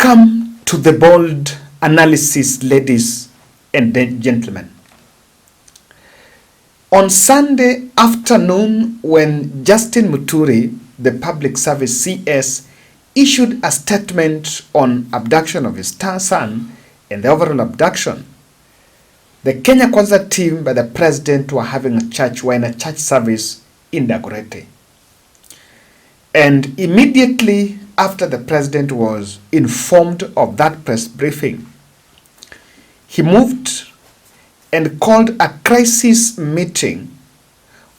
come to the bold analysis, ladies and gentlemen. On Sunday afternoon, when Justin Muturi, the public service CS, issued a statement on abduction of his son and the overall abduction, the Kenya Kwanza team by the president were in a church service in Dagoretti. And immediately after the president was informed of that press briefing, he moved and called a crisis meeting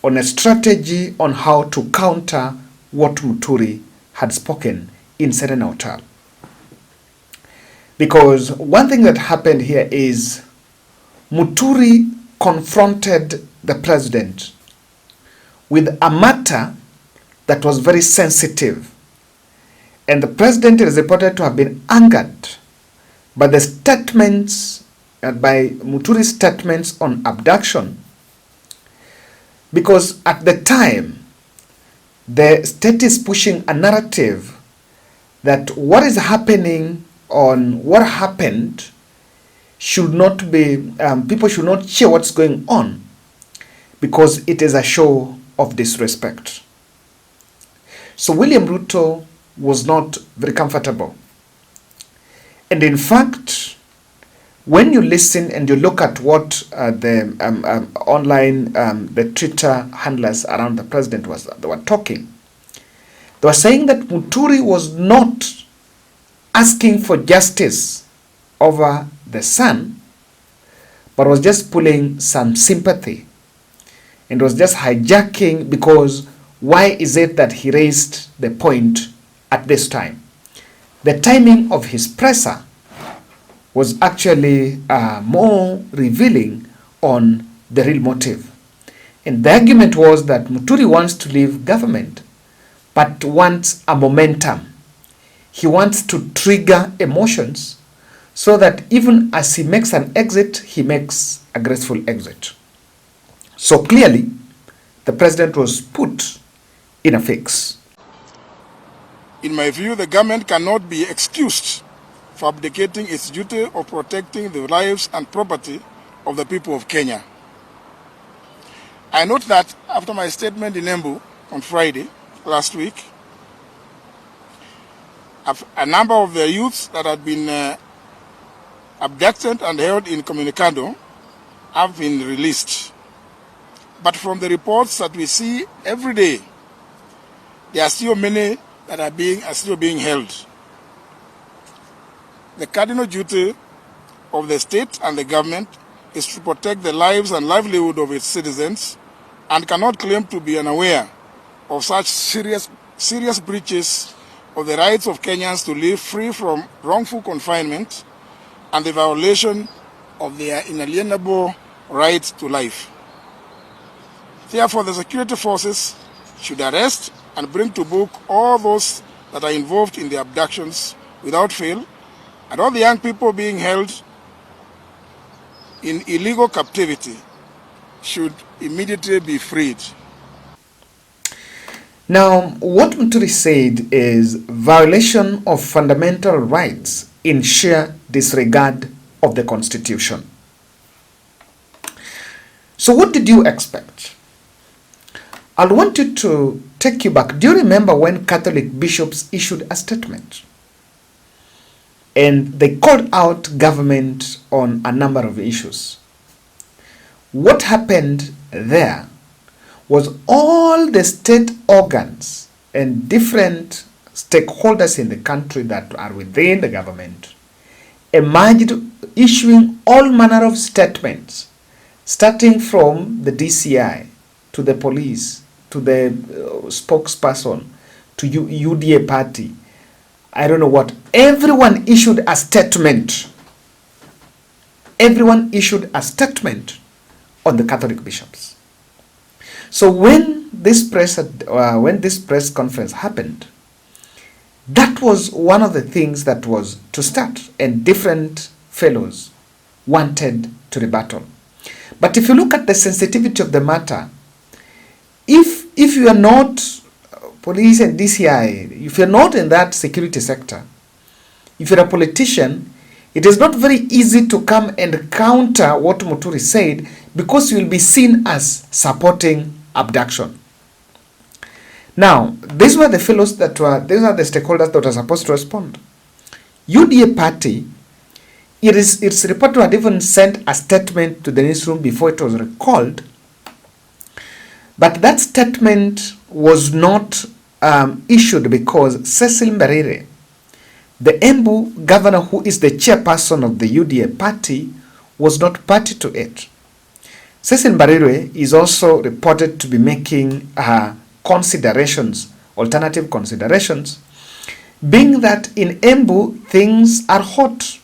on a strategy on how to counter what Muturi had spoken in Serena Hotel. Because one thing that happened here is Muturi confronted the president with a matter that was very sensitive. And the president is reported to have been angered by the statements, by Muturi's statements on abduction, because at the time, the state is pushing a narrative that what is happening on what happened should not be, people should not share what's going on because it is a show of disrespect. So William Ruto was not very comfortable. And in fact, when you listen and you look at what the online, the Twitter handlers around the president they were talking, they were saying that Muturi was not asking for justice over the son, but was just pulling some sympathy and was just hijacking because why is it that he raised the point at this time? The timing of his presser was actually more revealing on the real motive. And the argument was that Muturi wants to leave government, but wants a momentum. He wants to trigger emotions so that even as he makes an exit, he makes a graceful exit. So clearly, the president was put in a fix. In my view, the government cannot be excused for abdicating its duty of protecting the lives and property of the people of Kenya. I note that after my statement in Embu on Friday last week, a number of the youths that had been abducted and held in Communicado have been released. But from the reports that we see every day, there are still many that are still being held. The cardinal duty of the state and the government is to protect the lives and livelihood of its citizens and cannot claim to be unaware of such serious breaches of the rights of Kenyans to live free from wrongful confinement and the violation of their inalienable right to life. Therefore, the security forces should arrest and bring to book all those that are involved in the abductions without fail, and all the young people being held in illegal captivity should immediately be freed. Now, what Muturi said is violation of fundamental rights in sheer disregard of the Constitution. So what did you expect? I want you to take you back. Do you remember when Catholic bishops issued a statement? And they called out government on a number of issues. What happened there was all the state organs and different stakeholders in the country that are within the government emerged issuing all manner of statements, starting from the DCI to the police, to the spokesperson, to UDA party, I don't know what. Everyone issued a statement. Everyone issued a statement on the Catholic bishops. So when this press conference happened, that was one of the things that was to start, and different fellows wanted to rebuttal. But if you look at the sensitivity of the matter, if you are not police and DCI, if you're not in that security sector, if you're a politician, it is not very easy to come and counter what Muturi said, because you will be seen as supporting abduction. Now, these were the fellows these are the stakeholders that were supposed to respond. UDA party, it's reported to have even sent a statement to the newsroom before it was recalled, but that statement was not issued because Cecil Mbarire, the Embu governor, who is the chairperson of the UDA party, was not party to it. Cecil Mbarire is also reported to be making considerations, alternative considerations, being that in Embu things are hot.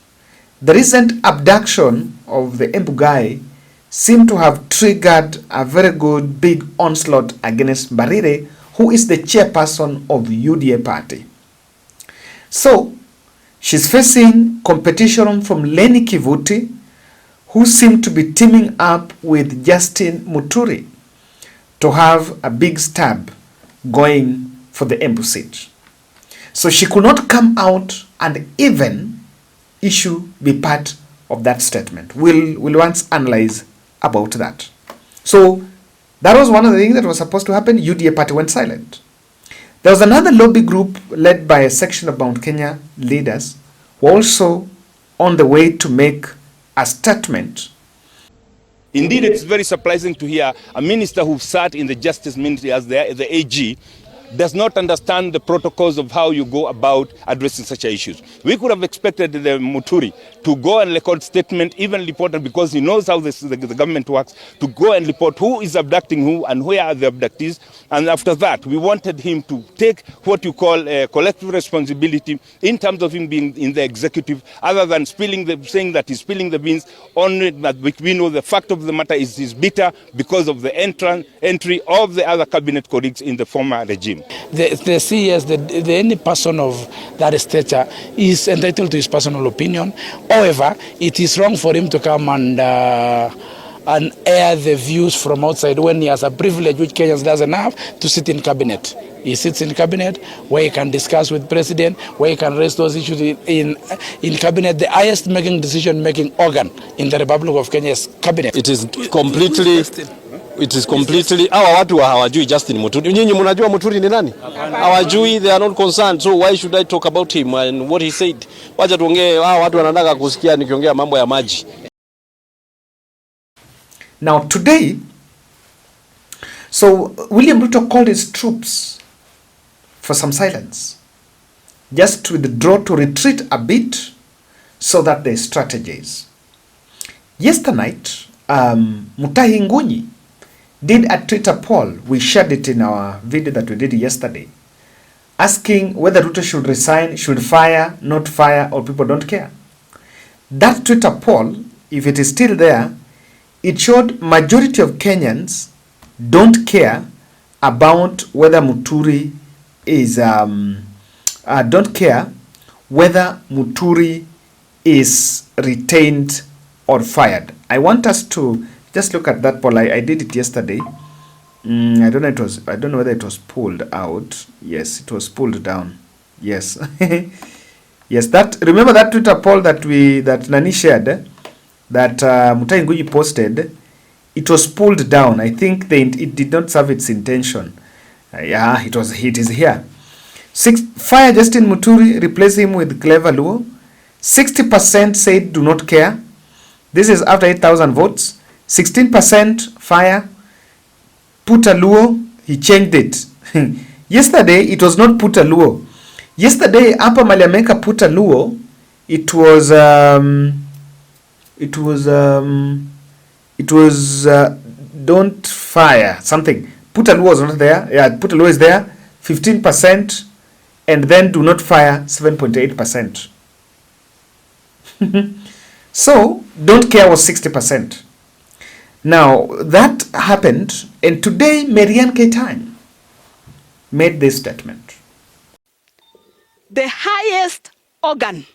The recent abduction of the Embu guy seemed to have triggered a very good big onslaught against Mbarire, who is the chairperson of UDA party. So she's facing competition from Lenny Kivuti, who seemed to be teaming up with Justin Muturi to have a big stab going for the Embu seat. So she could not come out and even be part of that statement. We'll once analyze about that. So that was one of the things that was supposed to happen. UDA party went silent. There was another lobby group led by a section of Mount Kenya leaders who were also on the way to make a statement. Indeed, it's very surprising to hear a minister who sat in the Justice Ministry as the AG does not understand the protocols of how you go about addressing such issues. We could have expected the Muturi to go and record statement, even report, because he knows how the government works, to go and report who is abducting who and where are the abductees. And after that, we wanted him to take what you call collective responsibility in terms of him being in the executive, other than saying that he's spilling the beans. Only that we know the fact of the matter is he's bitter because of the entry of the other cabinet colleagues in the former regime. The CS, any person of that stature is entitled to his personal opinion. However, it is wrong for him to come and air the views from outside when he has a privilege which Kenyans doesn't have, to sit in cabinet. He sits in cabinet where he can discuss with president, where he can raise those issues in cabinet. The highest decision-making organ in the Republic of Kenya is cabinet. It is completely hawa watu hawajui Justin Muturi. Nyinyi mnajua Muturi ni nani? Hawajui, they are not concerned. So why should I talk about him and what he said? Wacha tuongee, hawa watu wanataka kusikia nikiongea mambo ya maji. Now today, so William Ruto called his troops for some silence, just to withdraw, to retreat a bit, so that they strategize. Yesterday night, Mutahi Ngunyi did a Twitter poll. We shared it in our video that we did yesterday, asking whether Ruto should resign, should fire, not fire, or people don't care. That Twitter poll, if it is still there, it showed majority of Kenyans don't care about whether Muturi is don't care whether Muturi is retained or fired. I want us to just look at that poll. I did it yesterday. I don't know whether it was pulled out. Yes, it was pulled down. Yes. Yes, remember that Twitter poll that Nani shared, that Mutahi Ngunyi posted. It was pulled down. I think it did not serve its intention. It is here. Fire Justin Muturi, replace him with Clever Luo. 60% said do not care. This is after 8,000 votes. 16% fire. Put a Luo, he changed it. Yesterday, it was not put a Luo. Yesterday, Apa Maliameka put a Luo. It was don't fire something. Put a Luo was not there. Yeah, put a Luo is there. 15%, and then do not fire 7.8%. So don't care was 60%. Now that happened, and today Marian Keitany made this statement. The highest organ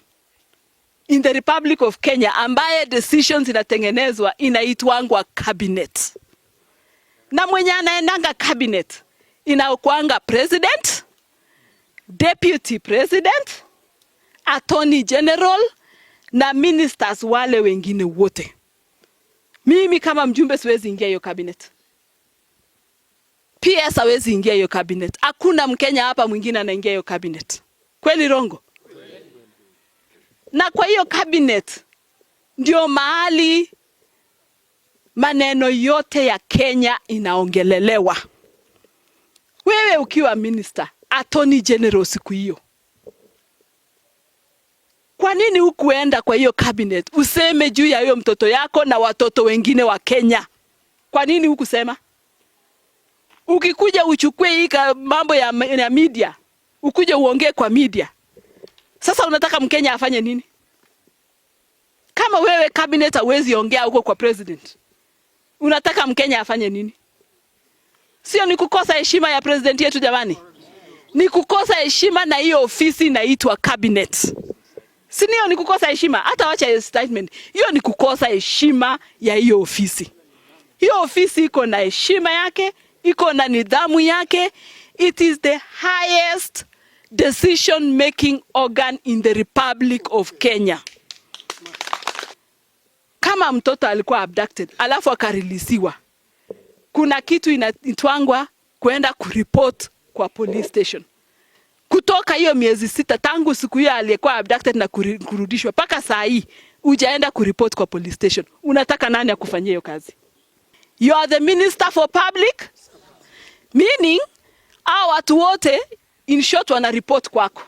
in the Republic of Kenya ambaye decisions inatengenezwa inaitwangwa cabinet. Na mwenye anaendanga cabinet inakuanga president, deputy president, Attorney General na ministers wale wengine wote. Mimi kama mjumbe siwezi ingia hiyo cabinet. PS hawezi ingia hiyo cabinet. Hakuna Mkenya hapa mwingine anaingia hiyo cabinet. Kweli rongo? Na kwa hiyo cabinet ndio mahali maneno yote ya Kenya inaongelelewa. Wewe ukiwa minister, Attorney General siku hiyo, kwa nini hukuenda kwa hiyo cabinet useme juu ya hiyo mtoto yako na watoto wengine wa Kenya? Kwa nini hukusema? Ukikuja uchukue hii mambo ya media, ukuje uongee kwa media. Sasa unataka Mkenya afanye nini? Kama wewe cabinet hawezi ongea huko kwa president, unataka Mkenya afanye nini? Sio ni kukosa heshima ya president yetu jamani? Ni kukosa heshima na hiyo ofisi inaitwa cabinet. Si ndio ni kukosa heshima? Hata wacha statement. Hiyo ni kukosa heshima ya hiyo ofisi. Hiyo ofisi iko na heshima yake, iko na nidhamu yake. It is the highest decision making organ in the Republic of Kenya. Kama mtoto alikuwa abducted, alafu akarilisiwa, kuna kitu inaitwangwa kwenda kuripoti kwa police station. Kutoka hiyo miezi 6 tangu siku hiyo aliyekuwa abducted na kurudishwa paka saa hii hujaenda kuripoti kwa police station. Unataka nani akufanyie hiyo kazi? You are the minister for public, meaning watu wote in short wana report kwako.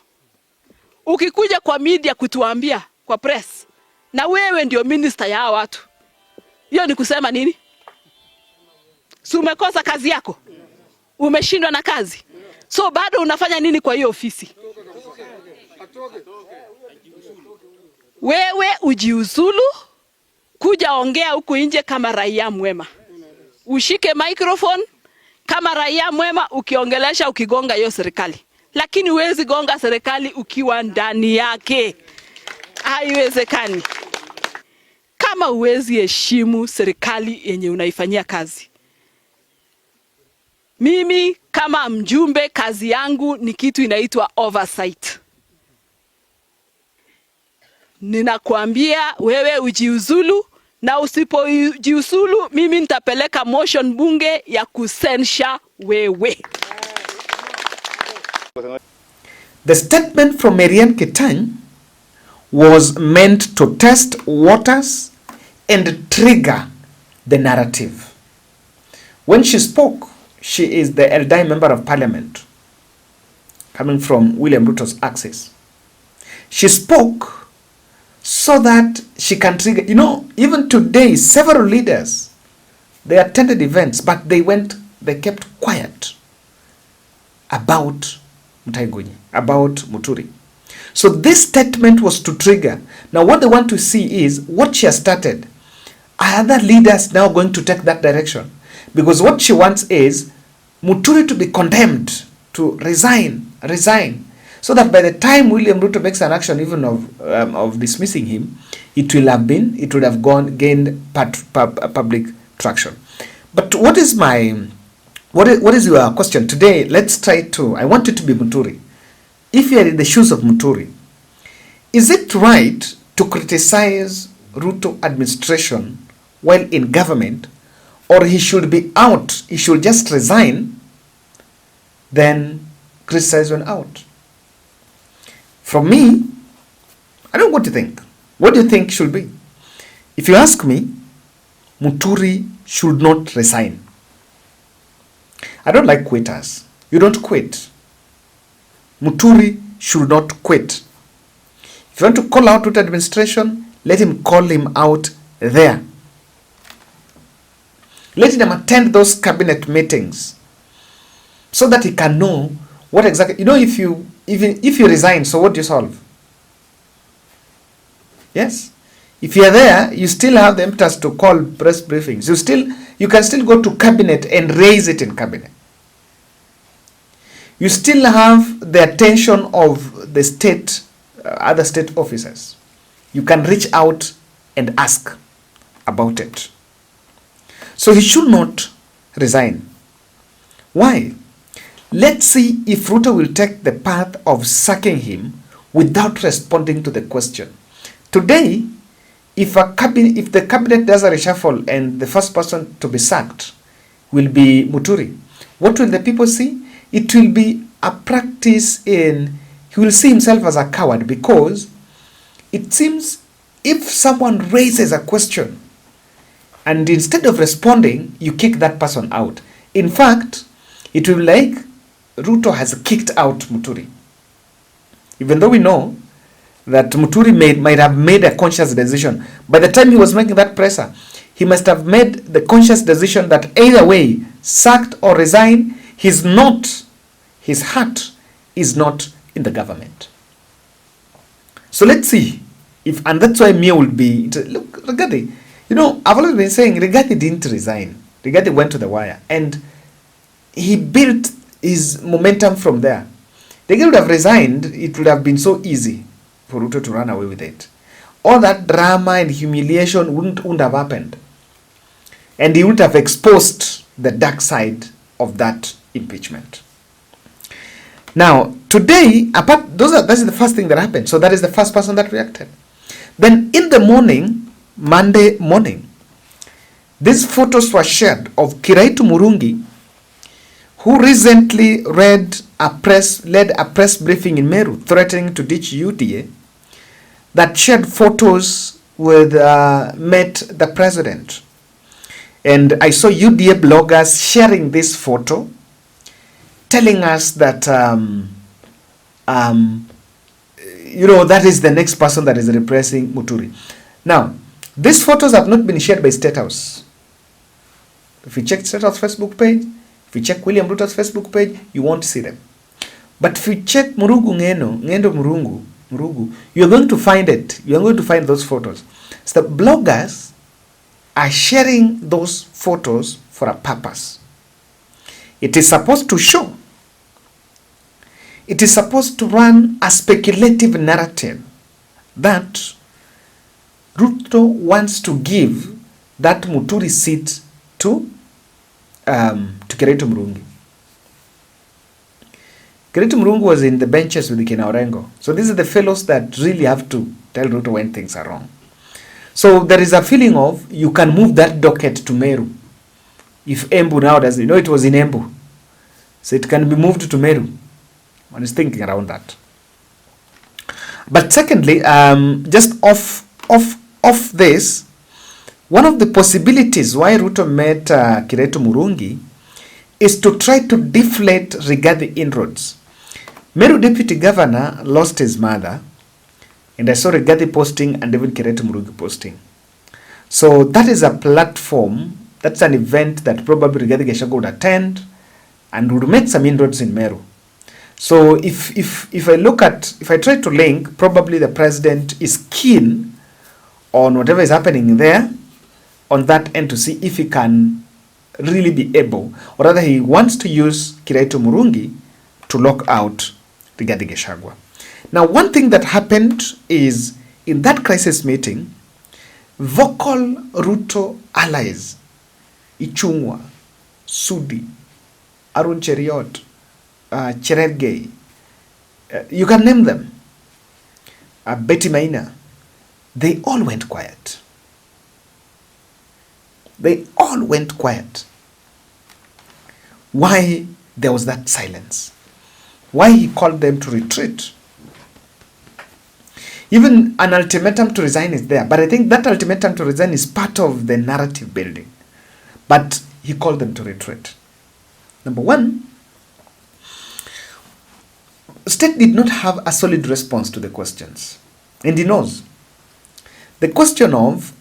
Ukikuja kwa media kutuambia kwa press na wewe ndio minister ya watu, hiyo ni kusema nini? Si umekosa kazi yako? Umeshindwa na kazi? So bado unafanya nini kwa hiyo ofisi? Wewe ujiuzulu, kuja ongea huku nje kama raia mwema. Ushike microphone kama raia mwema ukiongelesha ukigonga hiyo serikali. Lakini huwezi gonga serikali ukiwa ndani yake. Haiwezekani. Kama huwezi heshimu serikali yenye unaifanyia kazi. Mimi kama mjumbe kazi yangu ni kitu inaitwa oversight. Ninakuambia wewe ujiuzulu, na usipojiuzulu mimi nitapeleka motion bunge ya kusensha wewe. The statement from Marian Ketany was meant to test waters and trigger the narrative. When she spoke, she is the Eldai member of parliament coming from William Ruto's axis. She spoke so that she can trigger, even today, several leaders, they attended events, but they kept quiet about about Muturi. So this statement was to trigger. Now what they want to see is what she has started. Are other leaders now going to take that direction? Because what she wants is Muturi to be condemned, to resign, so that by the time William Ruto makes an action even of dismissing him, it would have gained public traction. But what is your question today? Let's try to, I want it to be Muturi. If you are in the shoes of Muturi, is it right to criticize Ruto administration while in government, or he should be out, he should just resign, then criticize when out? From me, I don't know what you think. What do you think should be? If you ask me, Muturi should not resign. I don't like quitters. You don't quit. Muturi should not quit. If you want to call out Ruto administration, let him call him out there. Let him attend those cabinet meetings so that he can know what exactly, if you resign, so what do you solve? Yes. If you are there, you still have the impetus to call press briefings. You can still go to cabinet and raise it in cabinet. You still have the attention of the state, other state officers. You can reach out and ask about it. So he should not resign. Why? Let's see if Ruto will take the path of sacking him without responding to the question. Today, if the cabinet does a reshuffle and the first person to be sacked will be Muturi, what will the people see? It will be a practice in, he will see himself as a coward, because it seems if someone raises a question and instead of responding, you kick that person out. In fact, it will be like Ruto has kicked out Muturi. Even though we know that Muturi might have made a conscious decision. By the time he was making that presser, he must have made the conscious decision that either way, sacked or resign, his heart is not in the government. So let's see if, and that's why Mia will be, look, Rigathi, I've always been saying Rigathi didn't resign. Rigathi went to the wire and he built his momentum from there. Rigathi would have resigned, it would have been so easy for Ruto to run away with it. All that drama and humiliation wouldn't have happened. And he wouldn't have exposed the dark side of that impeachment. Now, today, that is the first thing that happened. So that is the first person that reacted. Then in the morning, Monday morning, these photos were shared of Kiraitu Murungi, who recently led a press briefing in Meru, threatening to ditch UDA, that shared photos with met the president. And I saw UDA bloggers sharing this photo, telling us that that is the next person that is repressing Muturi. Now, these photos have not been shared by State House. If you check State House Facebook page, if you check William Ruto's Facebook page, you won't see them. But if you check Ngendo Murugu, you're going to find it. You're going to find those photos. So the bloggers are sharing those photos for a purpose. It is supposed to show. It is supposed to run a speculative narrative that Ruto wants to give that Muturi seat to Kiraitu Murungi. Kiraitu Murungi was in the benches with the Kina Orengo. So these are the fellows that really have to tell Ruto when things are wrong. So there is a feeling of you can move that docket to Meru. If Embu now does, it was in Embu. So it can be moved to Meru. One is thinking around that. But secondly, just off this, one of the possibilities why Ruto met Kiraitu Murungi is to try to deflate Rigathi inroads. Meru deputy governor lost his mother, and I saw Rigathi posting and even Kiraitu Murungi posting. So that is a platform, that's an event that probably Rigathi Gachagua would attend and would make some inroads in Meru. So if I try to link, probably the president is keen on whatever is happening there, on that end, to see if he can really be able, or rather he wants to use Kiraitu Murungi to lock out Rigathi Gachagua. Now, one thing that happened is, in that crisis meeting, vocal Ruto allies, Ichung'wa, Sudi, Arun Cheriot, Cherargei, you can name them, Betty Maina, they all went quiet. They all went quiet. Why there was that silence? Why he called them to retreat? Even an ultimatum to resign is there, but I think that ultimatum to resign is part of the narrative building. But he called them to retreat. Number one, State did not have a solid response to the questions. And he knows. The question of,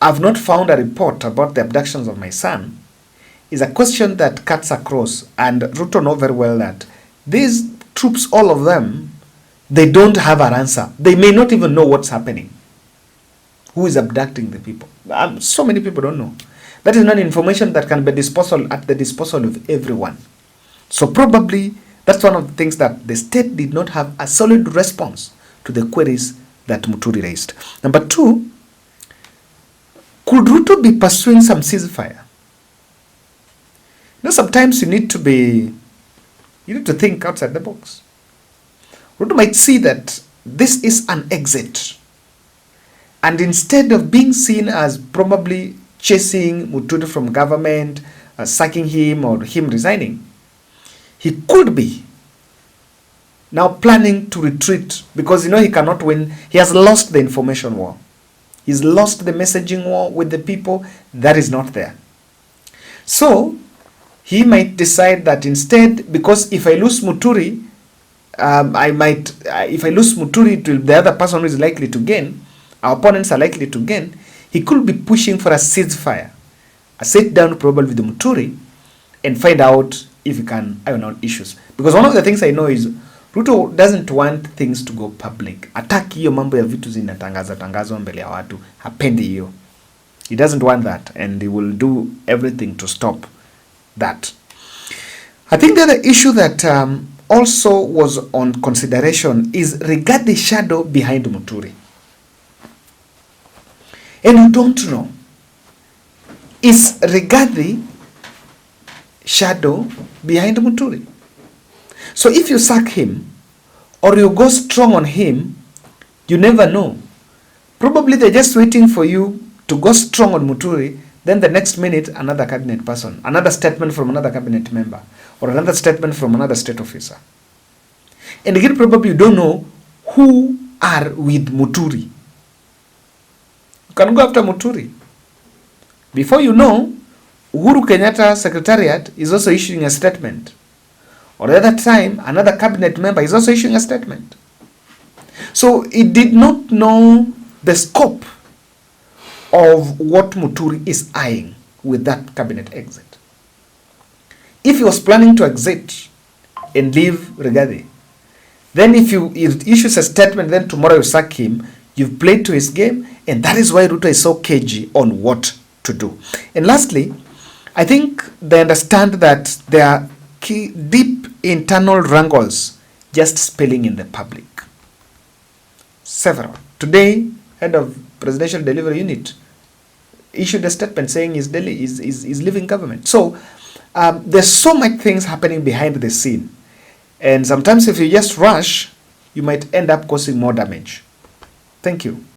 I've not found a report about the abductions of my son, is a question that cuts across. And Ruto knows very well that these troops, all of them, they don't have an answer. They may not even know what's happening. Who is abducting the people? So many people don't know. That is not information that can be at the disposal of everyone. So probably that's one of the things that the State did not have a solid response to the queries that Muturi raised. Number two, could Ruto be pursuing some ceasefire? Sometimes you need to think outside the box. Ruto might see that this is an exit. And instead of being seen as probably chasing Muturi from government, sacking him or him resigning, he could be now planning to retreat because he cannot win. He has lost the information war. He's lost the messaging war with the people. That is not there. So he might decide that instead, because if I lose Muturi, if I lose Muturi, the other person who is likely to gain, our opponents are likely to gain, he could be pushing for a ceasefire, a sit down probably with Muturi, and find out if he can iron out issues. Because one of the things I know is Ruto doesn't want things to go public. Ataki hiyo mambo ya vitu tangazo mbele ya watu. Hapendi hiyo. He doesn't want that, and he will do everything to stop that. I think the other issue that also was on consideration is regard the shadow behind Muturi. And you don't know, is Rigathi shadow behind Muturi? So if you sack him or you go strong on him, you never know. Probably they're just waiting for you to go strong on Muturi, then the next minute another cabinet person, another statement from another cabinet member, or another statement from another state officer. And again, probably you don't know who are with Muturi. You can go after Muturi. Before you know, Uhuru Kenyatta Secretariat is also issuing a statement. Or at that time, another cabinet member is also issuing a statement. So it did not know the scope of what Muturi is eyeing with that cabinet exit. If he was planning to exit and leave Rigathi, then if you issues a statement, then tomorrow you sack him, you've played to his game, and that is why Ruto is so cagey on what to do. And lastly, I think they understand that there are deep internal wrangles just spilling in the public. Several. Today, head of Presidential Delivery Unit issued a statement saying he's leaving government. So there's so much things happening behind the scene. And sometimes if you just rush, you might end up causing more damage. Thank you.